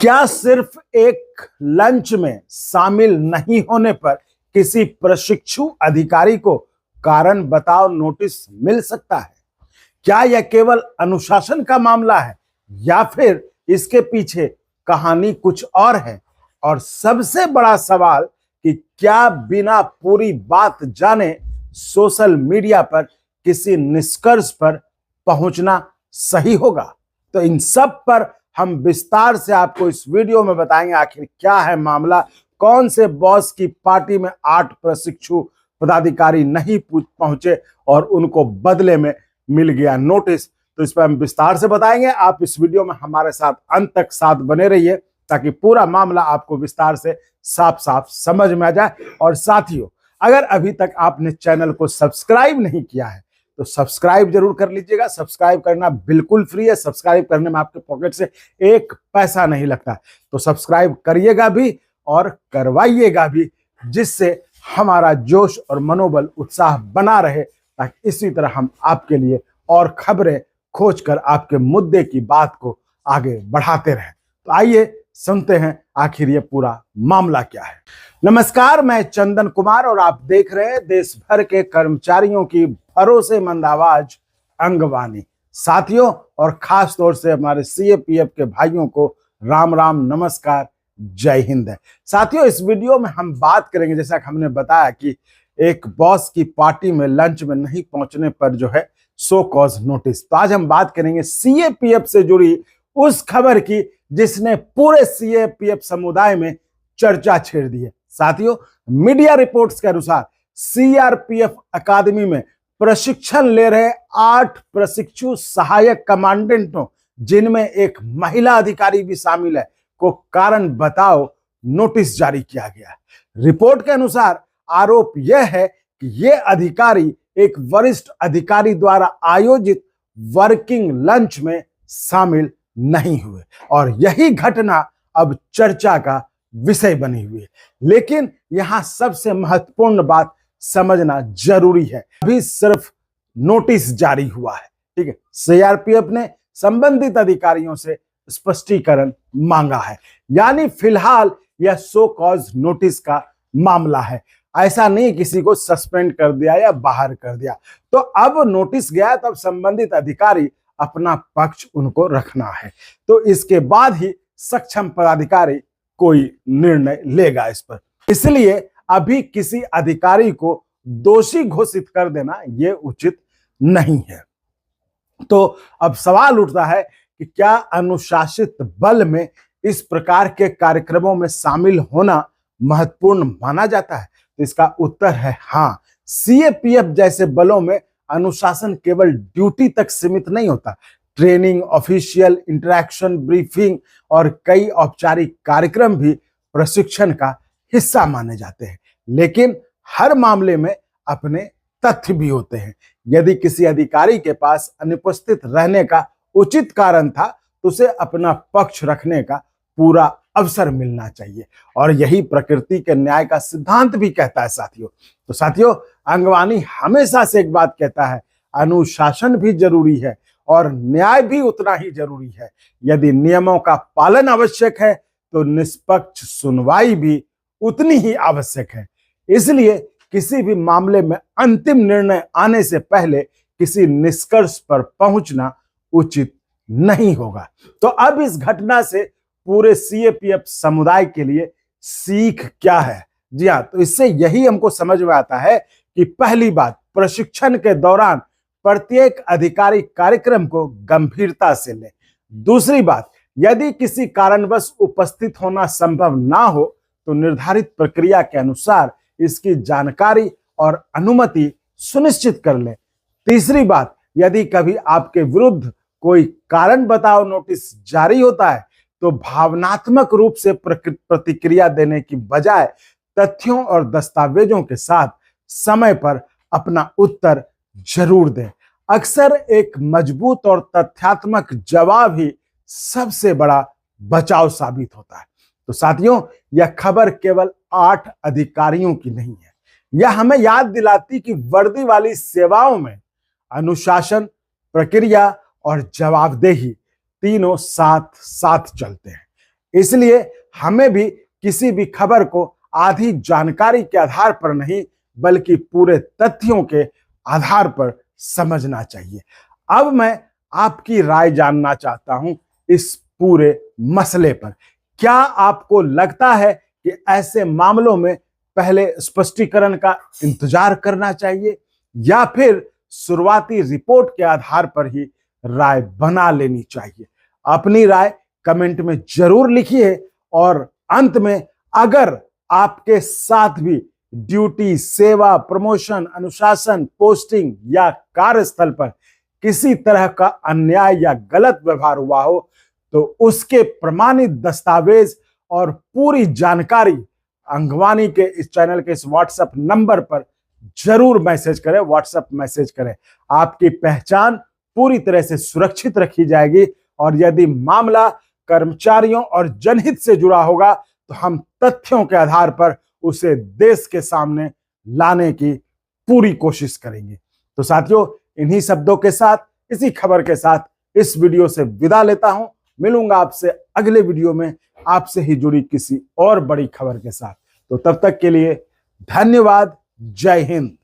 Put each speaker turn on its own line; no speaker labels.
क्या सिर्फ एक लंच में शामिल नहीं होने पर किसी प्रशिक्षु अधिकारी को कारण बताओ नोटिस मिल सकता है? क्या यह केवल अनुशासन का मामला है या फिर इसके पीछे कहानी कुछ और है? और सबसे बड़ा सवाल कि क्या बिना पूरी बात जाने सोशल मीडिया पर किसी निष्कर्ष पर पहुंचना सही होगा? तो इन सब पर हम विस्तार से आपको इस वीडियो में बताएंगे आखिर क्या है मामला। कौन से बॉस की पार्टी में 8 प्रशिक्षु पदाधिकारी नहीं पहुंचे और उनको बदले में मिल गया नोटिस। तो इस पर हम विस्तार से बताएंगे। आप इस वीडियो में हमारे साथ अंत तक साथ बने रहिए ताकि पूरा मामला आपको विस्तार से साफ साफ समझ में आ जाए। और साथियों, अगर अभी तक आपने चैनल को सब्सक्राइब नहीं किया है तो सब्सक्राइब जरूर कर लीजिएगा। सब्सक्राइब करना बिल्कुल फ्री है। सब्सक्राइब करने में आपके पॉकेट से एक पैसा नहीं लगता। तो सब्सक्राइब करिएगा भी और करवाइएगा भी, जिससे हमारा जोश और मनोबल उत्साह बना रहे, ताकि इसी तरह हम आपके लिए और खबरें खोजकर आपके मुद्दे की बात को आगे बढ़ाते रहें। तो आइए सुनते हैं आखिर ये पूरा मामला क्या है। नमस्कार, मैं चंदन कुमार और आप देख रहे हैं देश भर के कर्मचारियों की भरोसेमंद आवाज अंगवानी। साथियों, और खास तौर से हमारे सीएपीएफ के भाइयों को राम राम, नमस्कार, जय हिंद है। साथियों, इस वीडियो में हम बात करेंगे, जैसा कि हमने बताया, कि एक बॉस की पार्टी में लंच में नहीं पहुंचने पर जो है सो कॉज नोटिस। तो आज हम बात करेंगे सीएपीएफ से जुड़ी उस खबर की जिसने पूरे सीएपीएफ समुदाय में चर्चा छेड़ दी है। साथियों, मीडिया रिपोर्ट्स के अनुसार सीआरपीएफ अकादमी में प्रशिक्षण ले रहे 8 प्रशिक्षु सहायक कमांडेंटों, जिनमें एक महिला अधिकारी भी शामिल है, को कारण बताओ नोटिस जारी किया गया है। रिपोर्ट के अनुसार आरोप यह है कि ये अधिकारी एक वरिष्ठ अधिकारी द्वारा आयोजित वर्किंग लंच में शामिल नहीं हुए और यही घटना अब चर्चा का विषय बनी हुई है। लेकिन यहां सबसे महत्वपूर्ण बात समझना जरूरी है, अभी सिर्फ नोटिस जारी हुआ है, ठीक है। सीआरपीएफ ने संबंधित अधिकारियों से स्पष्टीकरण मांगा है, यानी फिलहाल यह सो कॉज नोटिस का मामला है। ऐसा नहीं किसी को सस्पेंड कर दिया या बाहर कर दिया। तो अब नोटिस गया, तब संबंधित अधिकारी अपना पक्ष उनको रखना है, तो इसके बाद ही सक्षम पदाधिकारी कोई निर्णय लेगा इस पर। इसलिए अभी किसी अधिकारी को दोषी घोषित कर देना यह उचित नहीं है। तो अब सवाल उठता है कि क्या अनुशासित बल में इस प्रकार के कार्यक्रमों में शामिल होना महत्वपूर्ण माना जाता है? तो इसका उत्तर है हाँ। सीएपीएफ जैसे बलों में अनुशासन केवल ड्यूटी तक सीमित नहीं होता। ट्रेनिंग, ऑफिशियल इंटरैक्शन, ब्रीफिंग और कई औपचारिक कार्यक्रम भी प्रशिक्षण का हिस्सा माने जाते हैं। लेकिन हर मामले में अपने तथ्य भी होते हैं। यदि किसी अधिकारी के पास अनुपस्थित रहने का उचित कारण था तो उसे अपना पक्ष रखने का पूरा अवसर मिलना चाहिए, और यही प्रकृति के न्याय का सिद्धांत भी कहता है। साथियों, अंगवानी हमेशा से एक बात कहता है, अनुशासन भी जरूरी है और न्याय भी उतना ही जरूरी है। यदि नियमों का पालन आवश्यक है तो निष्पक्ष सुनवाई भी उतनी ही आवश्यक है। इसलिए किसी भी मामले में अंतिम निर्णय आने से पहले किसी निष्कर्ष पर पहुंचना उचित नहीं होगा। तो अब इस घटना से पूरे सीएपीएफ समुदाय के लिए सीख क्या है? जी हाँ, तो इससे यही हमको समझ में आता है कि पहली बात, प्रशिक्षण के दौरान प्रत्येक अधिकारी कार्यक्रम को गंभीरता से ले। दूसरी बात, यदि किसी कारणवश उपस्थित होना संभव ना हो तो निर्धारित प्रक्रिया के अनुसार इसकी जानकारी और अनुमति सुनिश्चित कर ले। तीसरी बात, यदि कभी आपके विरुद्ध कोई कारण बताओ नोटिस जारी होता है तो भावनात्मक रूप से प्रतिक्रिया देने की बजाय तथ्यों और दस्तावेजों के साथ समय पर अपना उत्तर जरूर दें। अक्सर एक मजबूत और तथ्यात्मक जवाब ही सबसे बड़ा बचाव साबित होता है। तो साथियों, यह खबर केवल 8 अधिकारियों की नहीं है, यह हमें याद दिलाती कि वर्दी वाली सेवाओं में अनुशासन, प्रक्रिया और जवाबदेही तीनों साथ साथ चलते हैं। इसलिए हमें भी किसी भी खबर को आधी जानकारी के आधार पर नहीं बल्कि पूरे तथ्यों के आधार पर समझना चाहिए। अब मैं आपकी राय जानना चाहता हूं इस पूरे मसले पर। क्या आपको लगता है कि ऐसे मामलों में पहले स्पष्टीकरण का इंतजार करना चाहिए या फिर शुरुआती रिपोर्ट के आधार पर ही राय बना लेनी चाहिए? अपनी राय कमेंट में जरूर लिखिए और अंत में अगर आपके साथ भी ड्यूटी, सेवा, प्रमोशन, अनुशासन, पोस्टिंग या कार्यस्थल पर किसी तरह का अन्याय या गलत व्यवहार हुआ हो तो उसके प्रमाणित दस्तावेज और पूरी जानकारी अंगवानी के इस चैनल के इस व्हाट्सएप नंबर पर जरूर मैसेज करें, व्हाट्सएप मैसेज करें। आपकी पहचान पूरी तरह से सुरक्षित रखी जाएगी और यदि मामला कर्मचारियों और जनहित से जुड़ा होगा तो हम तथ्यों के आधार पर उसे देश के सामने लाने की पूरी कोशिश करेंगे। तो साथियों, इन्हीं शब्दों के साथ, इसी खबर के साथ इस वीडियो से विदा लेता हूं। मिलूंगा आपसे अगले वीडियो में आपसे ही जुड़ी किसी और बड़ी खबर के साथ। तो तब तक के लिए धन्यवाद। जय हिंद।